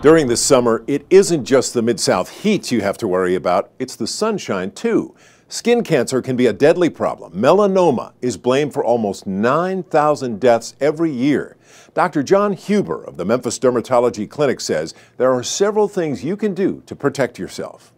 During the summer, it isn't just the Mid-South heat you have to worry about, it's the sunshine too. Skin cancer can be a deadly problem. Melanoma is blamed for almost 9,000 deaths every year. Dr. John Huber of the Memphis Dermatology Clinic says there are several things you can do to protect yourself.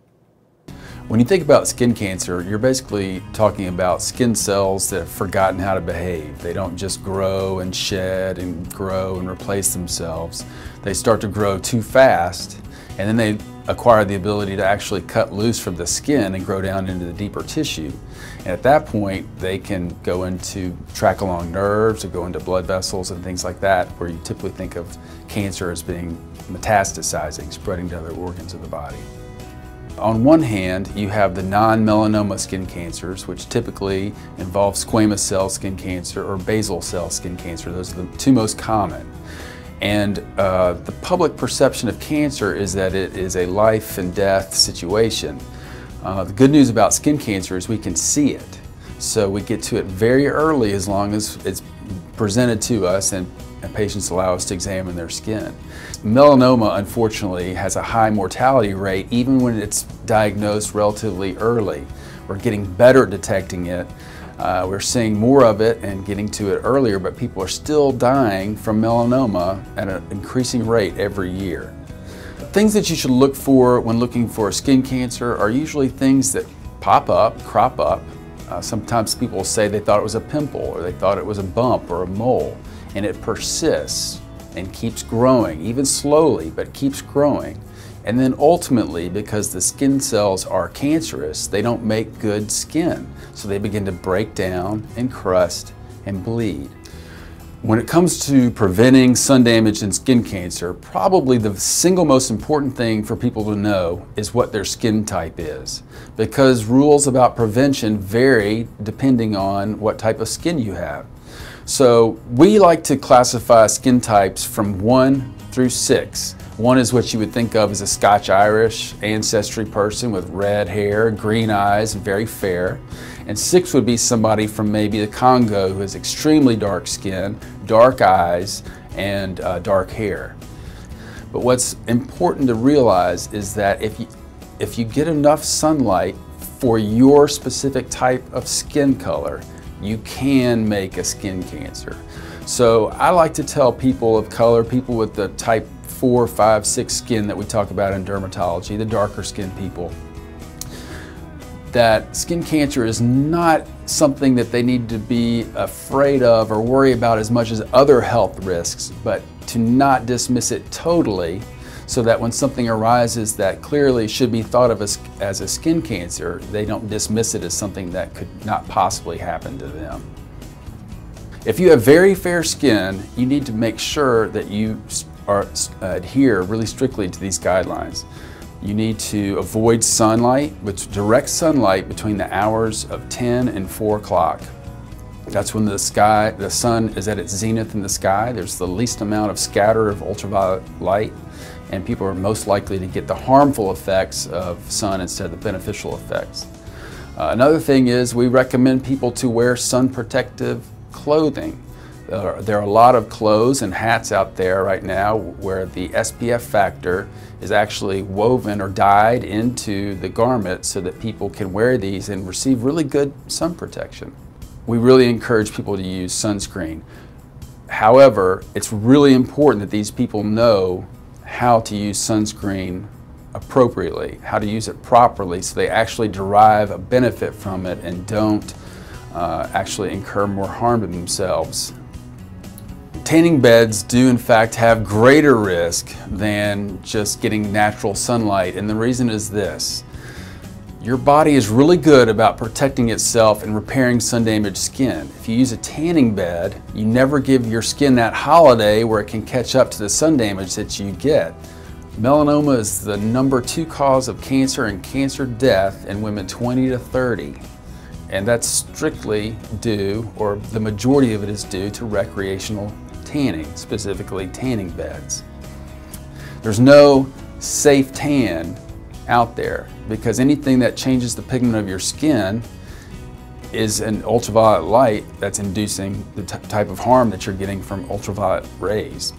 When you think about skin cancer, you're basically talking about skin cells that have forgotten how to behave. They don't just grow and shed and grow and replace themselves. They start to grow too fast, and then they acquire the ability to actually cut loose from the skin and grow down into the deeper tissue. And at that point, they can go into track along nerves or go into blood vessels and things like that, where you typically think of cancer as being metastasizing, spreading to other organs of the body. On one hand, you have the non-melanoma skin cancers, which typically involve squamous cell skin cancer or basal cell skin cancer. Those are the two most common. And the public perception of cancer is that it is a life and death situation. The good news about skin cancer is we can see it. So we get to it very early as long as it's presented to us and patients allow us to examine their skin. Melanoma, unfortunately, has a high mortality rate even when it's diagnosed relatively early. We're getting better at detecting it. We're seeing more of it and getting to it earlier, but people are still dying from melanoma at an increasing rate every year. Things that you should look for when looking for skin cancer are usually things that pop up, crop up. Sometimes people say they thought it was a pimple or they thought it was a bump or a mole, and it persists and keeps growing, even slowly, but keeps growing. And then ultimately, because the skin cells are cancerous, they don't make good skin. So they begin to break down and crust and bleed. When it comes to preventing sun damage and skin cancer, probably the single most important thing for people to know is what their skin type is, because rules about prevention vary depending on what type of skin you have. So we like to classify skin types from 1 through 6. 1 is what you would think of as a Scotch-Irish ancestry person with red hair, green eyes, and very fair. And 6 would be somebody from maybe the Congo who has extremely dark skin, dark eyes, and dark hair. But what's important to realize is that if you get enough sunlight for your specific type of skin color, you can make a skin cancer. So I like to tell people of color, people with the type 4, 5, 6 skin that we talk about in dermatology, the darker skin people, that skin cancer is not something that they need to be afraid of or worry about as much as other health risks, but to not dismiss it totally, so that when something arises that clearly should be thought of as a skin cancer, they don't dismiss it as something that could not possibly happen to them. If you have very fair skin, you need to make sure that you adhere really strictly to these guidelines. You need to avoid sunlight, with direct sunlight between the hours of 10 and 4 o'clock. That's when the sun is at its zenith in the sky. There's the least amount of scatter of ultraviolet light, and people are most likely to get the harmful effects of sun instead of the beneficial effects. Another thing is we recommend people to wear sun protective clothing. There are a lot of clothes and hats out there right now where the SPF factor is actually woven or dyed into the garment so that people can wear these and receive really good sun protection. We really encourage people to use sunscreen. However, it's really important that these people know how to use sunscreen appropriately, how to use it properly so they actually derive a benefit from it and don't actually incur more harm to themselves. Tanning beds do in fact have greater risk than just getting natural sunlight, and the reason is this. Your body is really good about protecting itself and repairing sun-damaged skin. If you use a tanning bed, you never give your skin that holiday where it can catch up to the sun damage that you get. Melanoma is the #2 cause of cancer and cancer death in women 20 to 30. And that's strictly due, or the majority of it is due, to recreational tanning, specifically tanning beds. There's no safe tan out there because anything that changes the pigment of your skin is an ultraviolet light that's inducing the type of harm that you're getting from ultraviolet rays.